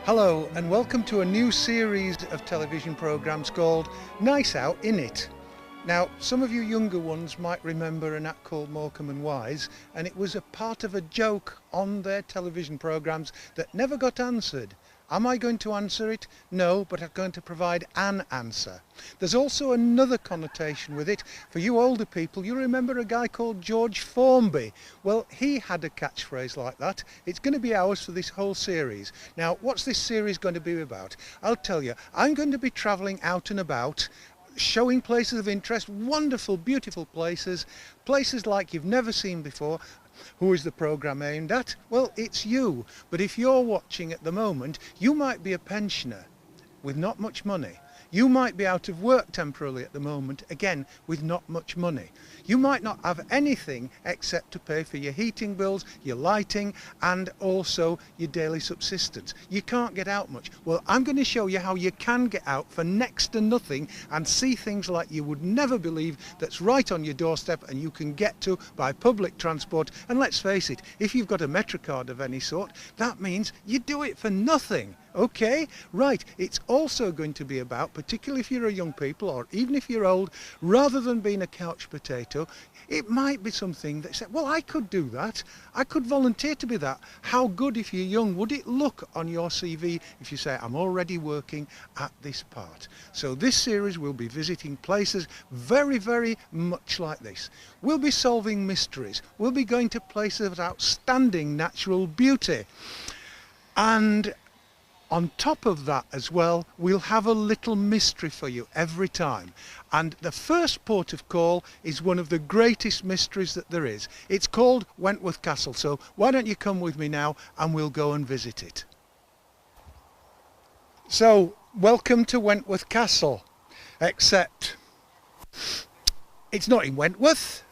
Hello and welcome to a new series of television programmes called Nice Out Innit. Now, some of you younger ones might remember an act called Morecambe and Wise, and it was a part of a joke on their television programmes that never got answered. Am I going to answer it? No, but I'm going to provide an answer. There's also another connotation with it. For you older people, you remember a guy called George Formby. Well, he had a catchphrase like that. It's going to be ours for this whole series. Now, what's this series going to be about? I'll tell you. I'm going to be travelling out and about, showing places of interest, wonderful, beautiful places, places like you've never seen before. Who is the programme aimed at? Well, it's you. But if you're watching at the moment, you might be a pensioner with not much money. You might be out of work temporarily at the moment, again, with not much money. You might not have anything except to pay for your heating bills, your lighting, and also your daily subsistence. You can't get out much. Well, I'm going to show you how you can get out for next to nothing and see things like you would never believe that's right on your doorstep and you can get to by public transport. And let's face it, if you've got a MetroCard of any sort, that means you do it for nothing. Okay, right, it's also going to be about, particularly if you're a young people or even if you're old, rather than being a couch potato, it might be something that said, well, I could do that, I could volunteer to be that. How good, if you're young, would it look on your CV if you say, I'm already working at this part? So this series will be visiting places very, very much like this. We'll be solving mysteries, we'll be going to places of outstanding natural beauty, and on top of that as well, we'll have a little mystery for you every time. And the first port of call is one of the greatest mysteries that there is. It's called Wentworth Castle. So why don't you come with me now and we'll go and visit it. So welcome to Wentworth Castle, except it's not in Wentworth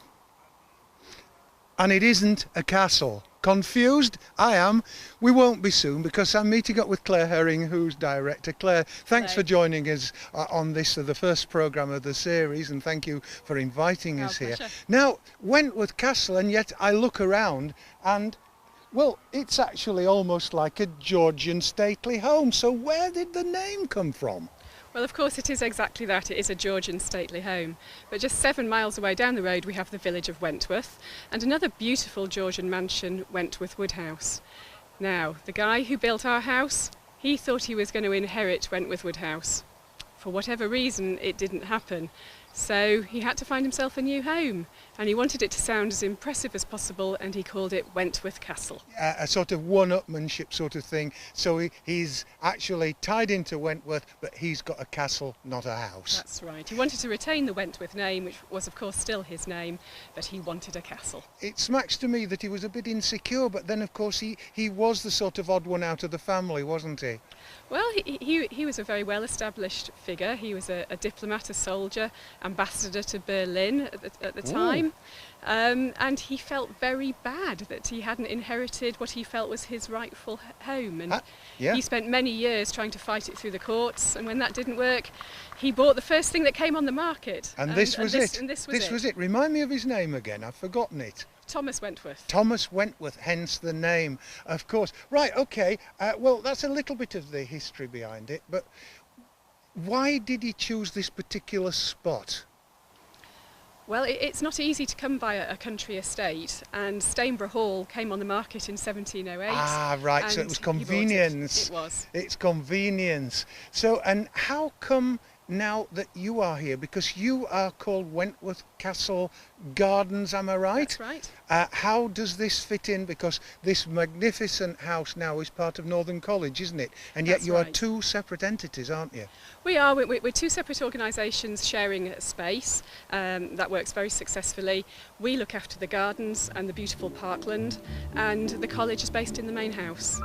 and it isn't a castle. Confused? I am. We won't be soon because I'm meeting up with Claire Herring, who's director. Claire, thanks for joining us on this, the first programme of the series, and thank you for inviting us here. Now, Wentworth Castle, and yet I look around and, well, it's actually almost like a Georgian stately home. So where did the name come from? Well, of course it is exactly that. It is a Georgian stately home. But just 7 miles away down the road we have the village of Wentworth and another beautiful Georgian mansion, Wentworth Woodhouse. Now, the guy who built our house, he thought he was going to inherit Wentworth Woodhouse. For whatever reason, it didn't happen. So he had to find himself a new home, and he wanted it to sound as impressive as possible, and he called it Wentworth Castle. A sort of one-upmanship sort of thing. So he's actually tied into Wentworth, but he's got a castle, not a house. That's right. He wanted to retain the Wentworth name, which was of course still his name, but he wanted a castle. It smacks to me that he was a bit insecure, but then of course he was the sort of odd one out of the family, wasn't he? Well, he was a very well-established figure. He was a diplomat, a soldier, ambassador to Berlin at the time. And he felt very bad that he hadn't inherited what he felt was his rightful home. And he spent many years trying to fight it through the courts. And when that didn't work, he bought the first thing that came on the market. And this was it. Remind me of his name again. I've forgotten it. Thomas Wentworth. Thomas Wentworth, hence the name, of course. Right, okay, well, that's a little bit of the history behind it, but why did he choose this particular spot? Well, it's not easy to come by a country estate, and Stainborough Hall came on the market in 1708. Ah, right, so it was convenience. It was. It's convenience. So, and how come now that you are here, because you are called Wentworth Castle Gardens, am I right? That's right. How does this fit in? Because this magnificent house now is part of Northern College, isn't it? And yet you are two separate entities, aren't you? We are. We're two separate organisations sharing space. That works very successfully. We look after the gardens and the beautiful parkland, and the college is based in the main house.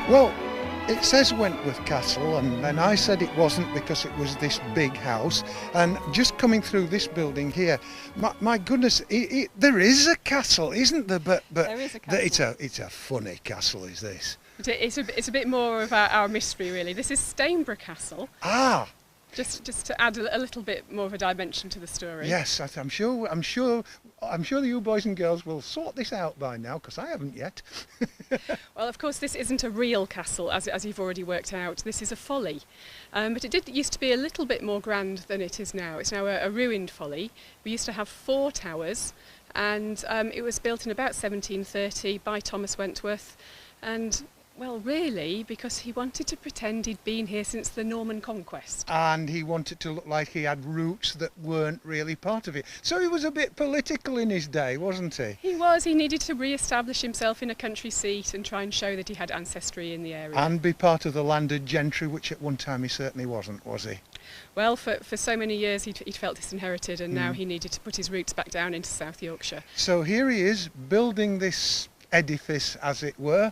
Well, It says Wentworth Castle, and I said it wasn't because it was this big house. And just coming through this building here, my goodness, there is a castle, isn't there? But There is a castle. it's a funny castle, is this? It's a bit more of our mystery, really. This is Stainborough Castle. Ah, Just to add a little bit more of a dimension to the story. yes, I'm sure you boys and girls will sort this out by now, because I haven't yet. Well, of course, this isn't a real castle, as you've already worked out. This is a folly. But it used to be a little bit more grand than it is now. It's now a ruined folly. We used to have 4 towers, and it was built in about 1730 by Thomas Wentworth. And, well, really, because he wanted to pretend he'd been here since the Norman conquest. And he wanted to look like he had roots that weren't really part of it. So he was a bit political in his day, wasn't he? He was. He needed to re-establish himself in a country seat and try and show that he had ancestry in the area. And be part of the landed gentry, which at one time he certainly wasn't, was he? Well, for so many years he'd felt disinherited, and now he needed to put his roots back down into South Yorkshire. So here he is, building this edifice, as it were.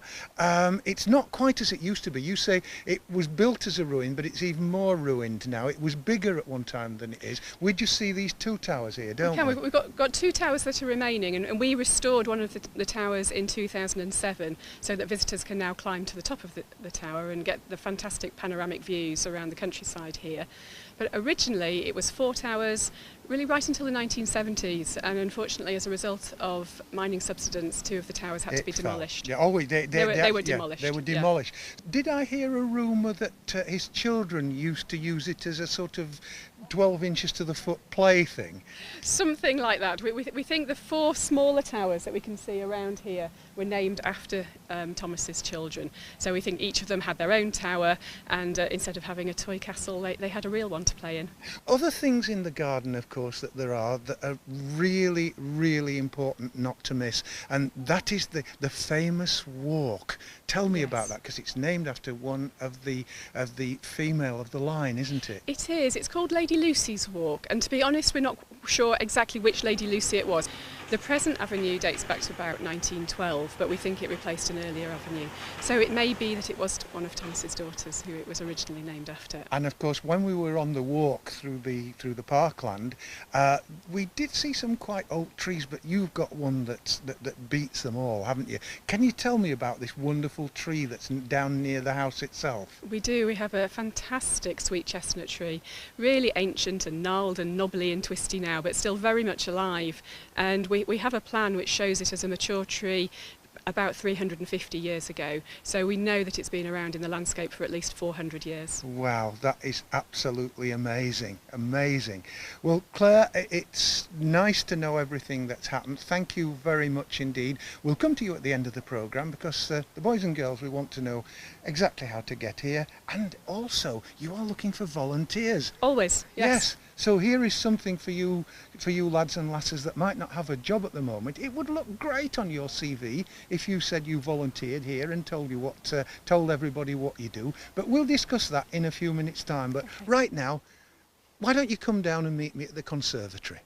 It's not quite as it used to be. You say it was built as a ruin, but it's even more ruined now. It was bigger at one time than it is. We just see these 2 towers here, don't we? We've got 2 towers that are remaining, and we restored one of the towers in 2007 so that visitors can now climb to the top of the tower and get the fantastic panoramic views around the countryside here. But originally it was 4 towers, really right until the 1970s, and unfortunately as a result of mining subsidence, 2 of the towers had to be demolished. Yeah, They were demolished. They were demolished. Did I hear a rumour that his children used to use it as a sort of 12 inches to the foot plaything? Something like that. We think the 4 smaller towers that we can see around here were named after Thomas's children. So we think each of them had their own tower, and instead of having a toy castle, they had a real one to play in. Other things in the garden, of course, that there are that are really, really important not to miss, and that is the famous walk. Tell me about that, because it's named after one of the female of the line, isn't it? It is. It's called Lady Lucy's Walk, and to be honest, we're not sure exactly which Lady Lucy it was. The present avenue dates back to about 1912, but we think it replaced an earlier avenue. So it may be that it was one of Thomas's daughters who it was originally named after. And of course, when we were on the walk through the parkland, we did see some quite old trees, but you've got one that beats them all, haven't you? Can you tell me about this wonderful tree that's down near the house itself? We do. We have a fantastic sweet chestnut tree, really ancient and gnarled and knobbly and twisty now, but still very much alive. And we have a plan which shows it as a mature tree about 350 years ago, so we know that it's been around in the landscape for at least 400 years. Wow, that is absolutely amazing, amazing. Well, Claire, it's nice to know everything that's happened. Thank you very much indeed. We'll come to you at the end of the programme, because the boys and girls, we want to know exactly how to get here, and also you are looking for volunteers. Always, yes. So here is something for you lads and lasses that might not have a job at the moment. It would look great on your CV if you said you volunteered here and told everybody what you do. But we'll discuss that in a few minutes' time. But right now, why don't you come down and meet me at the conservatory?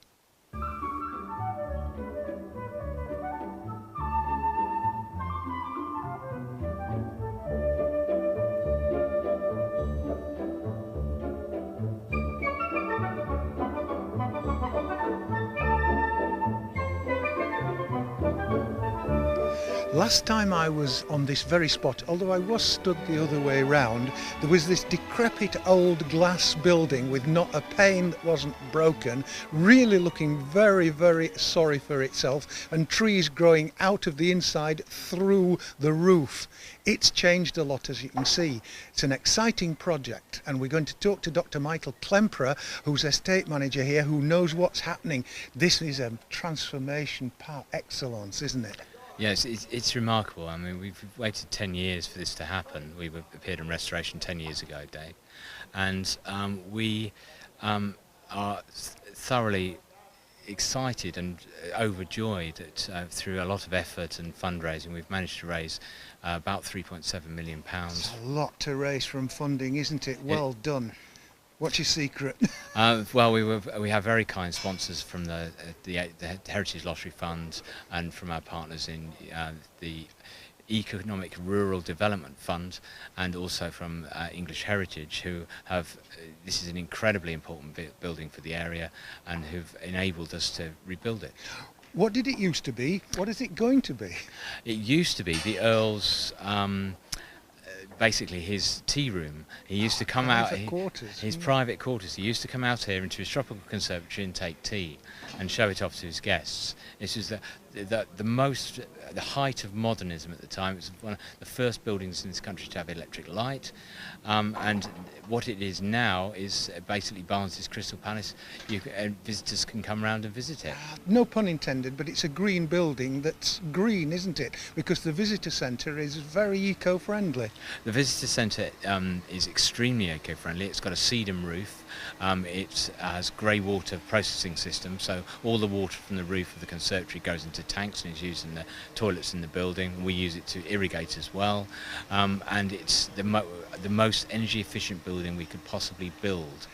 Last time I was on this very spot, although I was stood the other way round, there was this decrepit old glass building with not a pane that wasn't broken, really looking very, very sorry for itself, and trees growing out of the inside through the roof. It's changed a lot, as you can see. It's an exciting project, and we're going to talk to Dr. Michael Klemperer, who's estate manager here, who knows what's happening. This is a transformation par excellence, isn't it? Yes, it's remarkable. I mean, we've waited 10 years for this to happen. We appeared in restoration 10 years ago, Dave. And we are thoroughly excited and overjoyed that through a lot of effort and fundraising, we've managed to raise about £3.7 million. It's a lot to raise from funding, isn't it? Well done. What's your secret? Well, we have very kind sponsors from the Heritage Lottery Fund and from our partners in the Economic Rural Development Fund and also from English Heritage, who have, this is an incredibly important building for the area and who've enabled us to rebuild it. What did it used to be? What is it going to be? It used to be the Earl's basically his tea room. He used to come out, his private quarters. He used to come out here into his tropical conservatory and take tea and show it off to his guests. This was the height of modernism at the time. It was one of the first buildings in this country to have electric light, and what it is now is basically Barnsley's Crystal Palace. Visitors can come around and visit it. No pun intended, but it's a green building that's green, isn't it? Because the visitor centre is very eco-friendly. The visitor centre is extremely eco-friendly. It's got a sedum roof. It has grey water processing system, so all the water from the roof of the conservatory goes into tanks and is used in the toilets in the building. We use it to irrigate as well, and it's the most energy efficient building we could possibly build.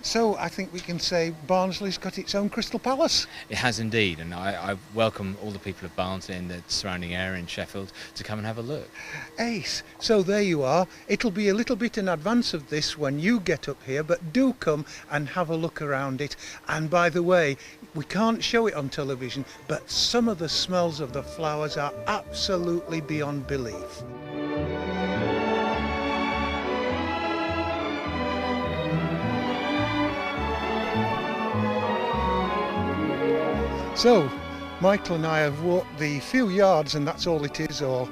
So I think we can say Barnsley's got its own Crystal Palace. It has indeed, and I welcome all the people of Barnsley and the surrounding area in Sheffield to come and have a look. Ace. So there you are. It'll be a little bit in advance of this when you get up here, but do come and have a look around it. And by the way, we can't show it on television, but some of the smells of the flowers are absolutely beyond belief. So, Michael and I have walked the few yards, and that's all it is, or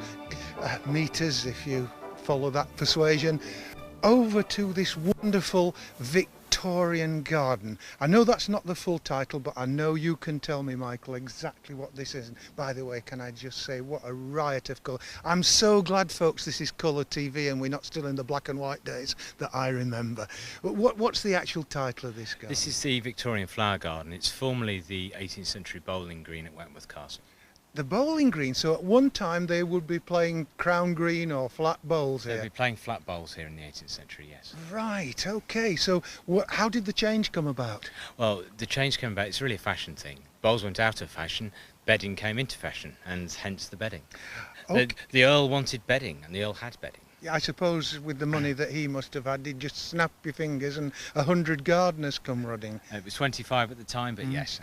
metres if you follow that persuasion, over to this wonderful Victorian garden. I know that's not the full title, but I know you can tell me, Michael, exactly what this is. And by the way, can I just say, what a riot of colour. I'm so glad, folks, this is colour TV and we're not still in the black and white days that I remember. But what's the actual title of this garden? This is the Victorian Flower Garden. It's formerly the 18th century bowling green at Wentworth Castle. The bowling green, so at one time they would be playing crown green or flat bowls here? They'd be playing flat bowls here in the 18th century, yes. Right, okay, so how did the change come about? Well, the change came about, it's really a fashion thing. Bowls went out of fashion, bedding came into fashion, and hence the bedding. Okay. The Earl wanted bedding, and the Earl had bedding. I suppose with the money that he must have had, he'd just snap your fingers and 100 gardeners come running. It was 25 at the time, but yes.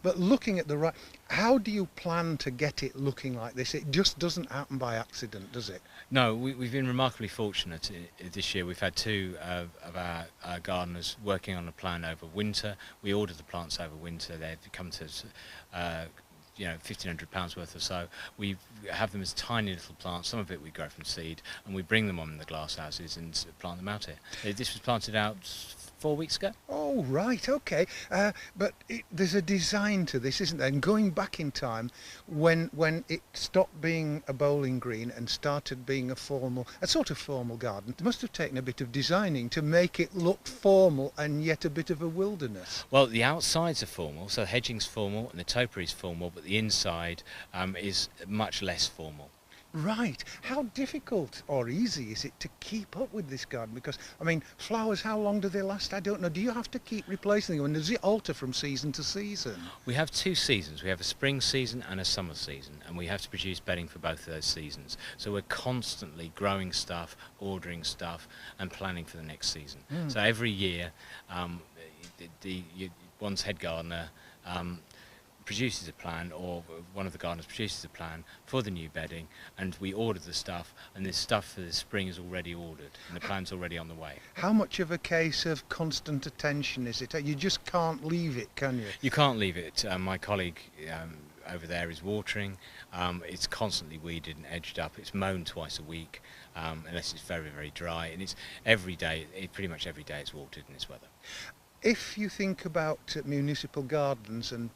But looking at how do you plan to get it looking like this? It just doesn't happen by accident, does it? No, we've been remarkably fortunate this year. We've had two of our gardeners working on a plan over winter. We ordered the plants over winter. They've come to us, £1,500 worth or so. We have them as tiny little plants. Some of it we grow from seed, and we bring them on the glass houses and plant them out here. This was planted out 4 weeks ago. Oh, right, okay. But there's a design to this, isn't there? And going back in time, when it stopped being a bowling green and started being a sort of formal garden, it must have taken a bit of designing to make it look formal and yet a bit of a wilderness. Well, the outsides are formal, so the hedging's formal and the topiary's formal, but the inside is much less formal. Right. How difficult or easy is it to keep up with this garden? Because, I mean, flowers, how long do they last? I don't know. Do you have to keep replacing them? And does it alter from season to season? We have 2 seasons. We have a spring season and a summer season, and we have to produce bedding for both of those seasons. So we're constantly growing stuff, ordering stuff, and planning for the next season. So every year, one's head gardener produces a plan, or one of the gardeners produces a plan for the new bedding, and we order the stuff, and this stuff for the spring is already ordered and the plan's already on the way. How much of a case of constant attention is it? You just can't leave it, can you? You can't leave it. My colleague over there is watering. It's constantly weeded and edged up. It's mown twice a week, unless it's very, very dry, and it's every day, pretty much every day it's watered in this weather. If you think about municipal gardens and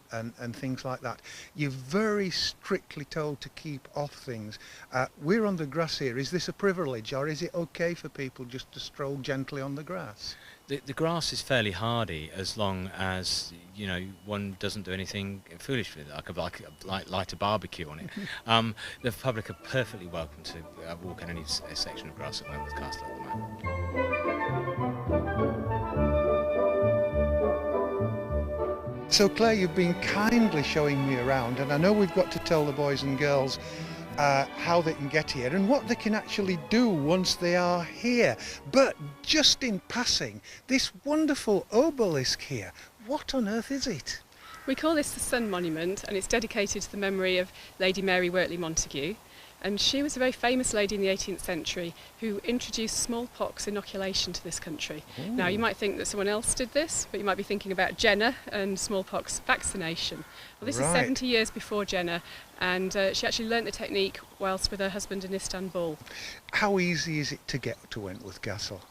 things like that, you're very strictly told to keep off things. We're on the grass here. Is this a privilege, or is it okay for people just to stroll gently on the grass? The grass is fairly hardy as long as one doesn't do anything foolish with it, like light a barbecue on it. The public are perfectly welcome to walk in any section of grass at Wentworth Castle at the moment. So Claire, you've been kindly showing me around, and I know we've got to tell the boys and girls how they can get here and what they can actually do once they are here. But just in passing, this wonderful obelisk here, what on earth is it? We call this the Sun Monument, and it's dedicated to the memory of Lady Mary Wortley Montagu. And she was a very famous lady in the 18th century who introduced smallpox inoculation to this country. Ooh. Now, you might think that someone else did this, but you might be thinking about Jenner and smallpox vaccination. Well, this is 70 years before Jenner, and she actually learnt the technique whilst with her husband in Istanbul. How easy is it to get to Wentworth Castle?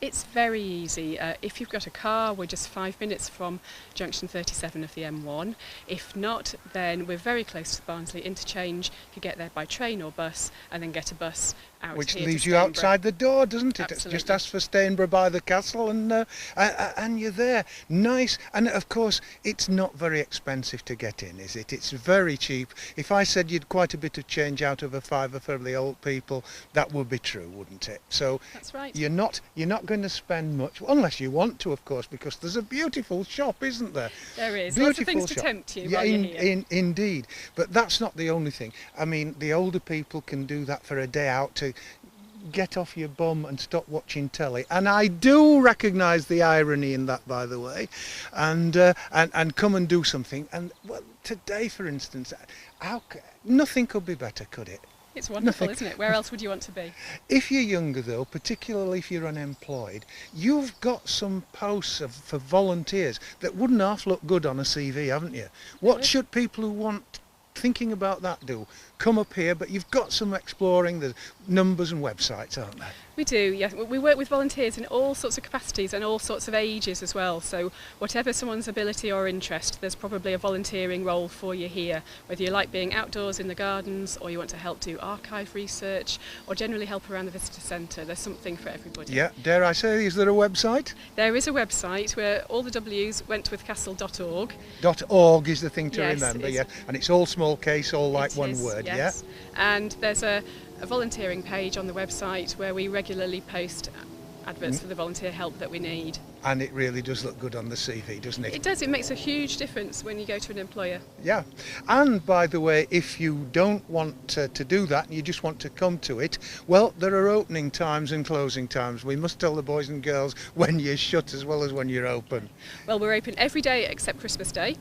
It's very easy. If you've got a car, we're just 5 minutes from junction 37 of the M1. If not, then we're very close to the Barnsley interchange. You can get there by train or bus, and then get a bus out Which here leaves to you Stainborough. outside the door, doesn't it? Absolutely. Just ask for Stainborough by the castle and you're there. Nice. And of course, it's not very expensive to get in, is it? It's very cheap. If I said you'd quite a bit of change out of a fiver for the old people, that would be true, wouldn't it? So That's right. you're not going to spend much, unless you want to, of course, because there's a beautiful shop, isn't there? There is. Beautiful Lots of things shop. to tempt you Yeah, while you're here. indeed. But that's not the only thing. I mean, the older people can do that for a day out to get off your bum and stop watching telly. And I do recognise the irony in that, by the way, and come and do something. And well, today, for instance, nothing could be better, could it? It's wonderful, Nothing. isn't it? Where else would you want to be? If you're younger though, particularly if you're unemployed, you've got some posts for volunteers that wouldn't half look good on a CV, haven't you? What Really? should people who want thinking about that do? Come up here, but you've got some exploring, the numbers and websites, aren't there? We do, yes. We work with volunteers in all sorts of capacities and all sorts of ages as well. So whatever someone's ability or interest, there's probably a volunteering role for you here. Whether you like being outdoors in the gardens, or you want to help do archive research, or generally help around the visitor centre, there's something for everybody. Yeah, dare I say, is there a website? There is a website where all the W's, wentworthcastle.org. .org is the thing to Yes, remember, it's- yeah. And it's all small case, all like It one is, word, yes. And there's a volunteering page on the website where we regularly post adverts for the volunteer help that we need. yeah. And it really does look good on the CV, doesn't it? It does, it makes a huge difference when you go to an employer. Yeah, and by the way, if you don't want to do that and you just want to come to it, well, there are opening times and closing times. We must tell the boys and girls when you're shut as well as when you're open. Well, we're open every day except Christmas Day.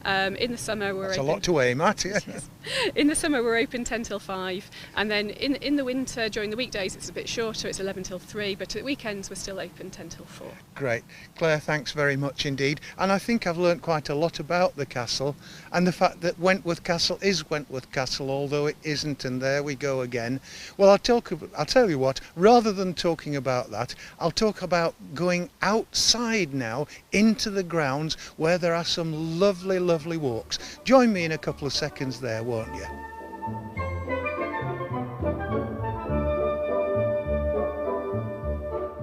In the summer we're That's open. a lot to aim at, yeah. In the summer we're open 10 till 5, and then in the winter during the weekdays it's a bit shorter, it's 11 till 3, but at weekends we're still open 10 till 4. Great. Claire, thanks very much indeed. And I think I've learnt quite a lot about the castle and the fact that Wentworth Castle is Wentworth Castle, although it isn't, and there we go again. Well, I'll tell you what, rather than talking about that, I'll talk about going outside now into the grounds where there are some lovely, lovely walks. Join me in a couple of seconds there, won't you?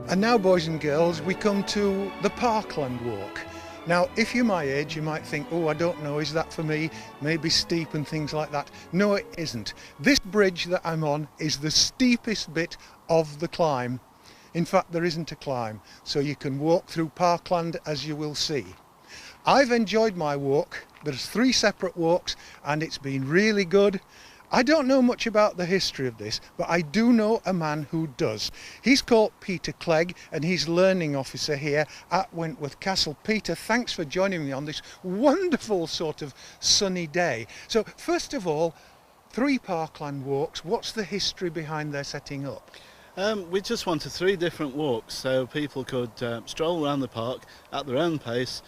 And now, boys and girls, we come to the Parkland Walk. Now, if you're my age, you might think, oh, I don't know, is that for me? Maybe steep and things like that. No, it isn't. This bridge that I'm on is the steepest bit of the climb. In fact, there isn't a climb, so you can walk through Parkland, as you will see. I've enjoyed my walk. There's 3 separate walks, and it's been really good. I don't know much about the history of this, but I do know a man who does. He's called Peter Clegg, and he's learning officer here at Wentworth Castle. Peter, thanks for joining me on this wonderful sort of sunny day. So first of all, 3 Parkland walks. What's the history behind their setting up? We just wanted 3 different walks so people could stroll around the park at their own pace.